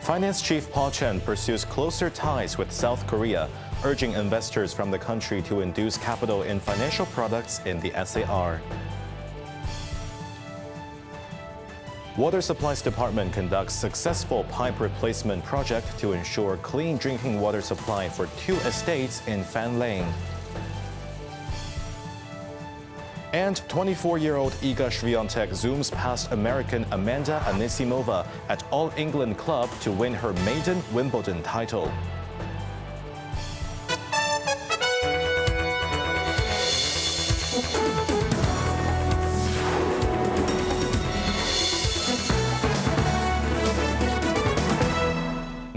Finance Chief Paul Chen pursues closer ties with South Korea, urging investors from the country to induce capital in financial products in the SAR. Water Supplies Department conducts successful pipe replacement project to ensure clean drinking water supply for 2 estates in Fanling. And 24-year-old Iga Swiatek zooms past American Amanda Anisimova at All England Club to win her maiden Wimbledon title.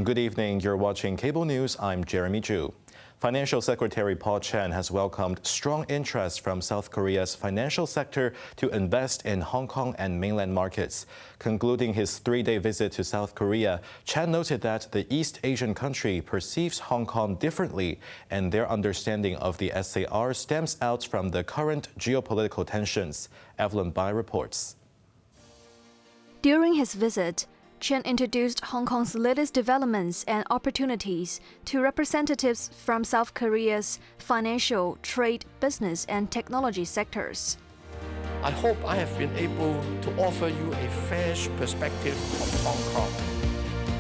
Good evening, you're watching Cable News. I'm Jeremy Ju. Financial Secretary Paul Chen has welcomed strong interest from South Korea's financial sector to invest in Hong Kong and mainland markets. Concluding his 3-day visit to South Korea, Chen noted that the East Asian country perceives Hong Kong differently, and their understanding of the SAR stems out from the current geopolitical tensions. Evelyn Bai reports. During his visit, Chen introduced Hong Kong's latest developments and opportunities to representatives from South Korea's financial, trade, business, and technology sectors. I hope I have been able to offer you a fresh perspective of Hong Kong,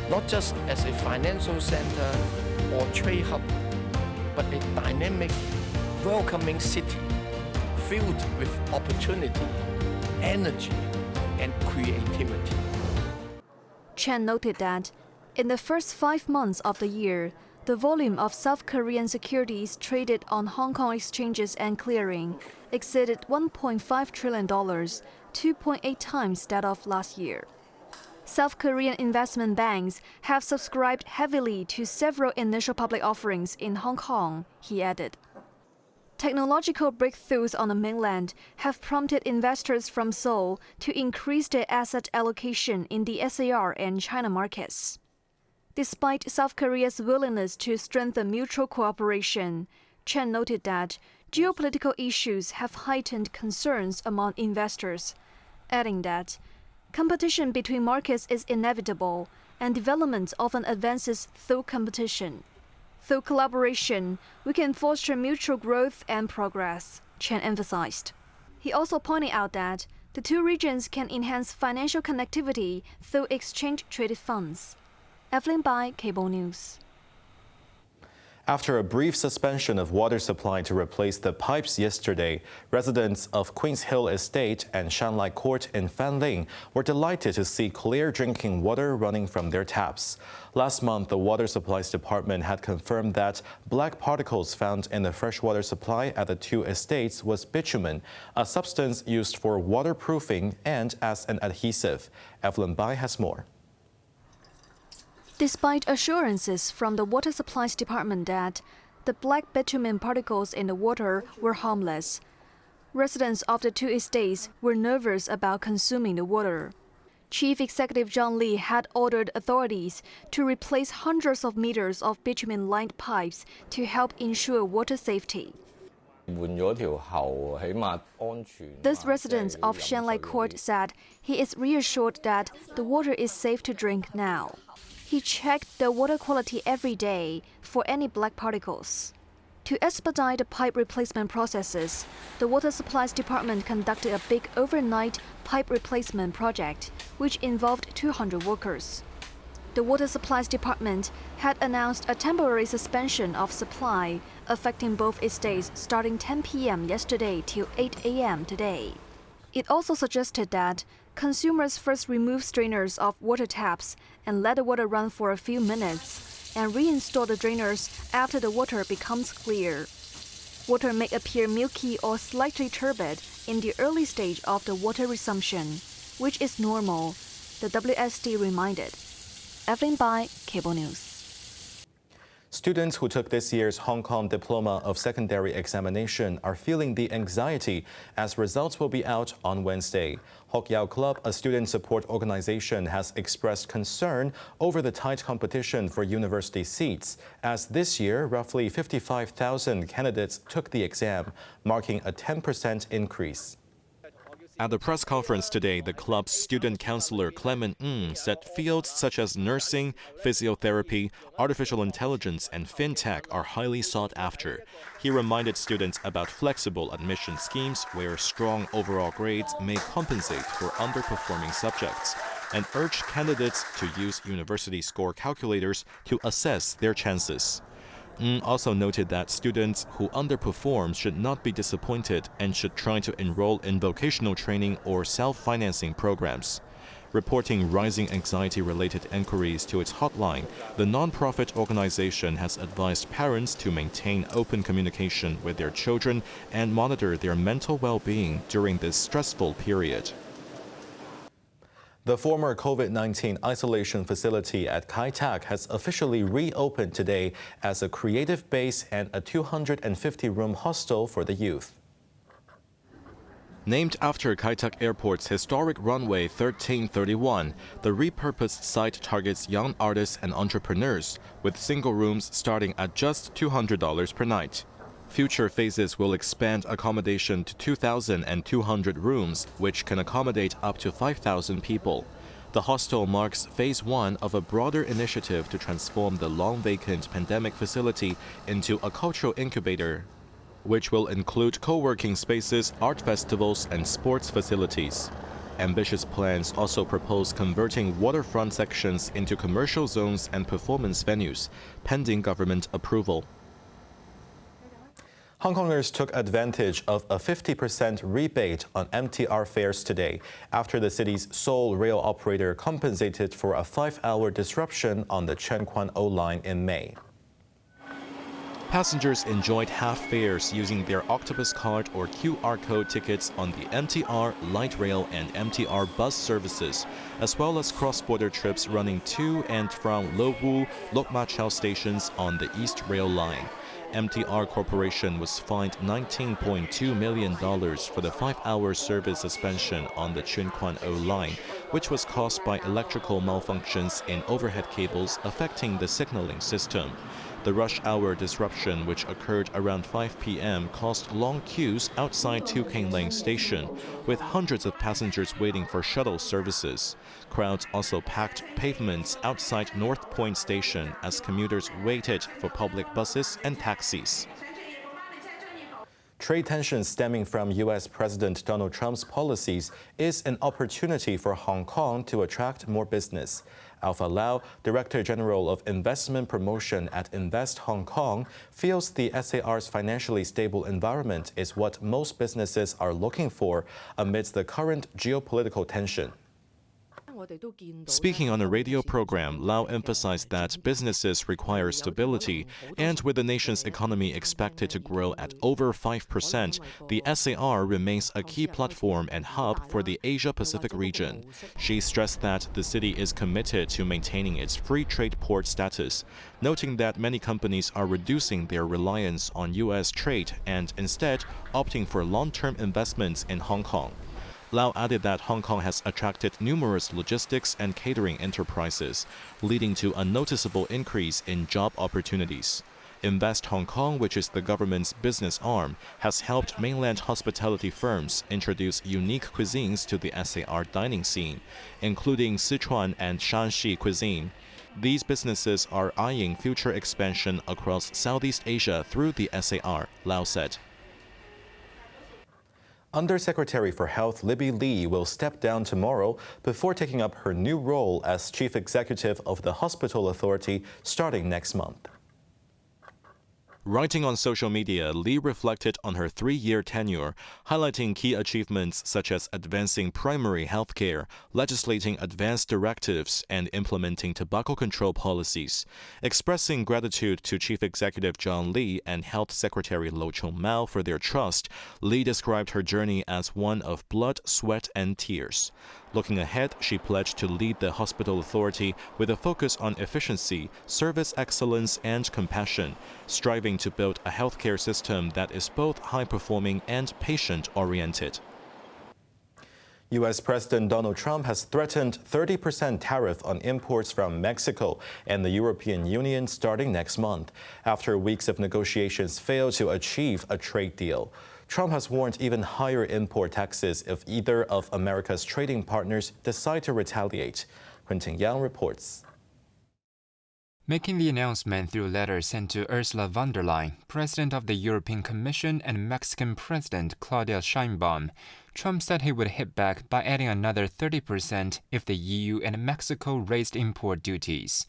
not just as a financial center or trade hub, but a dynamic, welcoming city filled with opportunity, energy, and creativity. Chen noted that in the first 5 months of the year, the volume of South Korean securities traded on Hong Kong exchanges and clearing exceeded $1.5 trillion, 2.8 times that of last year. South Korean investment banks have subscribed heavily to several initial public offerings in Hong Kong, he added. Technological breakthroughs on the mainland have prompted investors from Seoul to increase their asset allocation in the SAR and China markets. Despite South Korea's willingness to strengthen mutual cooperation, Chen noted that geopolitical issues have heightened concerns among investors, adding that competition between markets is inevitable and development often advances through competition. Through collaboration, we can foster mutual growth and progress, Chen emphasized. He also pointed out that the two regions can enhance financial connectivity through exchange-traded funds. Evelyn Bai, Cable News. After a brief suspension of water supply to replace the pipes yesterday, residents of Queen's Hill Estate and Shanghai Court in Fanling were delighted to see clear drinking water running from their taps. Last month, the Water Supplies Department had confirmed that black particles found in the freshwater supply at the 2 estates was bitumen, a substance used for waterproofing and as an adhesive. Evelyn Bai has more. Despite assurances from the Water Supplies Department that the black bitumen particles in the water were harmless, residents of the 2 estates were nervous about consuming the water. Chief Executive John Lee had ordered authorities to replace hundreds of meters of bitumen-lined pipes to help ensure water safety. This resident of Shanghai Court said he is reassured that the water is safe to drink now. He checked the water quality every day for any black particles. To expedite the pipe replacement processes, the Water Supplies Department conducted a big overnight pipe replacement project, which involved 200 workers. The Water Supplies Department had announced a temporary suspension of supply, affecting both estates starting 10 p.m. yesterday till 8 a.m. today. It also suggested that consumers first remove strainers of water taps and let the water run for a few minutes and reinstall the drainers after the water becomes clear. Water may appear milky or slightly turbid in the early stage of the water resumption, which is normal, the WSD reminded. Evelyn Bai, Cable News. Students who took this year's Hong Kong Diploma of Secondary examination are feeling the anxiety as results will be out on Wednesday. Hock Yao Club, a student support organization, has expressed concern over the tight competition for university seats, as this year roughly 55,000 candidates took the exam, marking a 10% increase. At the press conference today, the club's student counselor Clement Ng said fields such as nursing, physiotherapy, artificial intelligence, and fintech are highly sought after. He reminded students about flexible admission schemes where strong overall grades may compensate for underperforming subjects, and urged candidates to use university score calculators to assess their chances. Ng also noted that students who underperform should not be disappointed and should try to enroll in vocational training or self-financing programs. Reporting rising anxiety-related inquiries to its hotline, the non-profit organization has advised parents to maintain open communication with their children and monitor their mental well-being during this stressful period. The former COVID-19 isolation facility at Kiteak has officially reopened today as a creative base and a 250-room hostel for the youth. Named after Kiteak Airport's historic runway 1331, the repurposed site targets young artists and entrepreneurs, with single rooms starting at just $200 per night. Future phases will expand accommodation to 2,200 rooms, which can accommodate up to 5,000 people. The hostel marks phase one of a broader initiative to transform the long-vacant pandemic facility into a cultural incubator, which will include co-working spaces, art festivals, and sports facilities. Ambitious plans also propose converting waterfront sections into commercial zones and performance venues, pending government approval. Hong Kongers took advantage of a 50% rebate on MTR Fairs today after the city's sole rail operator compensated for a 5-hour disruption on the Tseung Kwan O line in May. Passengers enjoyed half fares using their Octopus card or QR code tickets on the MTR, Light Rail and MTR bus services, as well as cross-border trips running to and from Lo Wu, Lok Ma Chau stations on the East Rail line. MTR Corporation was fined $19.2 million for the 5-hour service suspension on the Tseung Kwan O line, which was caused by electrical malfunctions in overhead cables affecting the signaling system. The rush hour disruption, which occurred around 5 p.m., caused long queues outside Tu Keng Lane Station, with hundreds of passengers waiting for shuttle services. Crowds also packed pavements outside North Point Station as commuters waited for public buses and taxis. Trade tensions stemming from U.S. President Donald Trump's policies is an opportunity for Hong Kong to attract more business. Alpha Lau, Director General of Investment Promotion at Invest Hong Kong, feels the SAR's financially stable environment is what most businesses are looking for amidst the current geopolitical tension. Speaking on a radio program, Lau emphasized that businesses require stability, and with the nation's economy expected to grow at over 5%, the SAR remains a key platform and hub for the Asia-Pacific region. She stressed that the city is committed to maintaining its free trade port status, noting that many companies are reducing their reliance on U.S. trade and instead opting for long-term investments in Hong Kong. Lau added that Hong Kong has attracted numerous logistics and catering enterprises, leading to a noticeable increase in job opportunities. Invest Hong Kong, which is the government's business arm, has helped mainland hospitality firms introduce unique cuisines to the SAR dining scene, including Sichuan and Shanxi cuisine. These businesses are eyeing future expansion across Southeast Asia through the SAR, Lau said. Undersecretary for Health Libby Lee will step down tomorrow before taking up her new role as Chief Executive of the Hospital Authority starting next month. Writing on social media, Lee reflected on her 3-year tenure, highlighting key achievements such as advancing primary health care, legislating advanced directives, and implementing tobacco control policies. Expressing gratitude to Chief Executive John Lee and Health Secretary Lo Chung Mao for their trust, Lee described her journey as one of blood, sweat, and tears. Looking ahead, she pledged to lead the hospital authority with a focus on efficiency, service excellence, and compassion, striving to build a healthcare system that is both high-performing and patient-oriented. U.S. President Donald Trump has threatened 30% tariff on imports from Mexico and the European Union starting next month, after weeks of negotiations failed to achieve a trade deal. Trump has warned even higher import taxes if either of America's trading partners decide to retaliate. Quentin Yang reports. Making the announcement through a letter sent to Ursula von der Leyen, President of the European Commission, and Mexican President Claudia Sheinbaum, Trump said he would hit back by adding another 30% if the EU and Mexico raised import duties.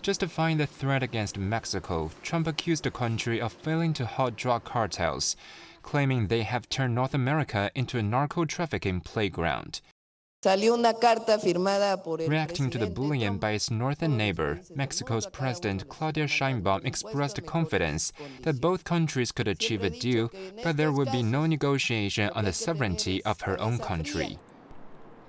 Justifying the threat against Mexico, Trump accused the country of failing to halt drug cartels, claiming they have turned North America into a narco-trafficking playground. Reacting to the bullying by its northern neighbor, Mexico's President Claudia Sheinbaum expressed confidence that both countries could achieve a deal, but there would be no negotiation on the sovereignty of her own country.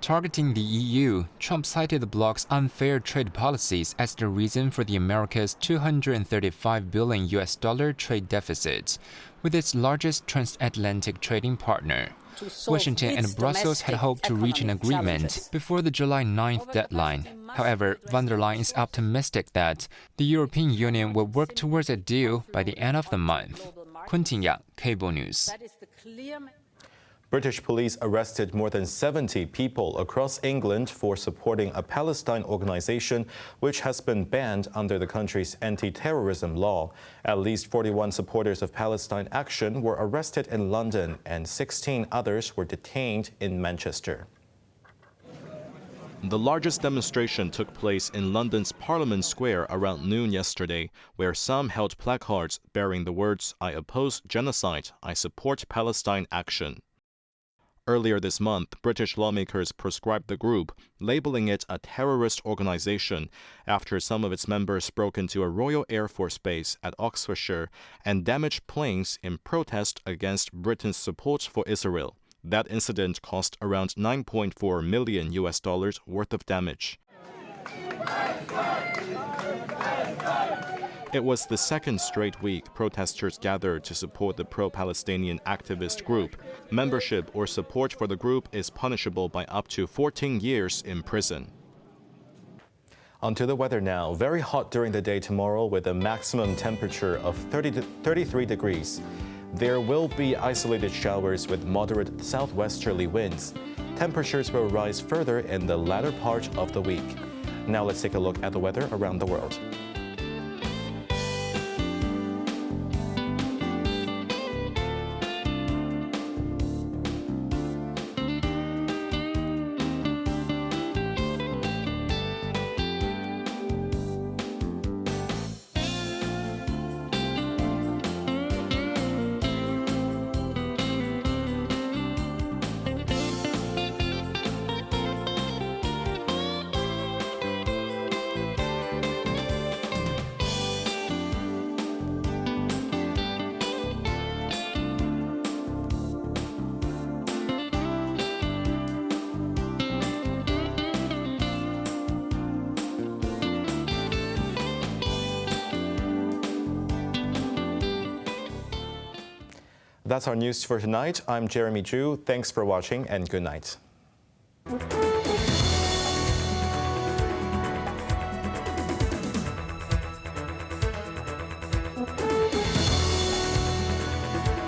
Targeting the EU, Trump cited the bloc's unfair trade policies as the reason for the America's $235 billion trade deficit, with its largest transatlantic trading partner. Washington and Brussels had hoped to reach an agreement before the July 9th deadline. However, von der Leyen is optimistic that the European Union will work towards a deal by the end of the month. Quentin Yang, Cable News. British police arrested more than 70 people across England for supporting a Palestine organization which has been banned under the country's anti-terrorism law. At least 41 supporters of Palestine Action were arrested in London and 16 others were detained in Manchester. The largest demonstration took place in London's Parliament Square around noon yesterday, where some held placards bearing the words, "I oppose genocide, I support Palestine Action." Earlier this month, British lawmakers proscribed the group, labeling it a terrorist organization after some of its members broke into a Royal Air Force base at Oxfordshire and damaged planes in protest against Britain's support for Israel. That incident cost around $9.4 million worth of damage. It was the second straight week protesters gathered to support the pro-Palestinian activist group. Membership or support for the group is punishable by up to 14 years in prison. Onto the weather now. Very hot during the day tomorrow with a maximum temperature of 33 degrees. There will be isolated showers with moderate southwesterly winds. Temperatures will rise further in the latter part of the week. Now let's take a look at the weather around the world. That's our news for tonight. I'm Jeremy Ju. Thanks for watching and good night.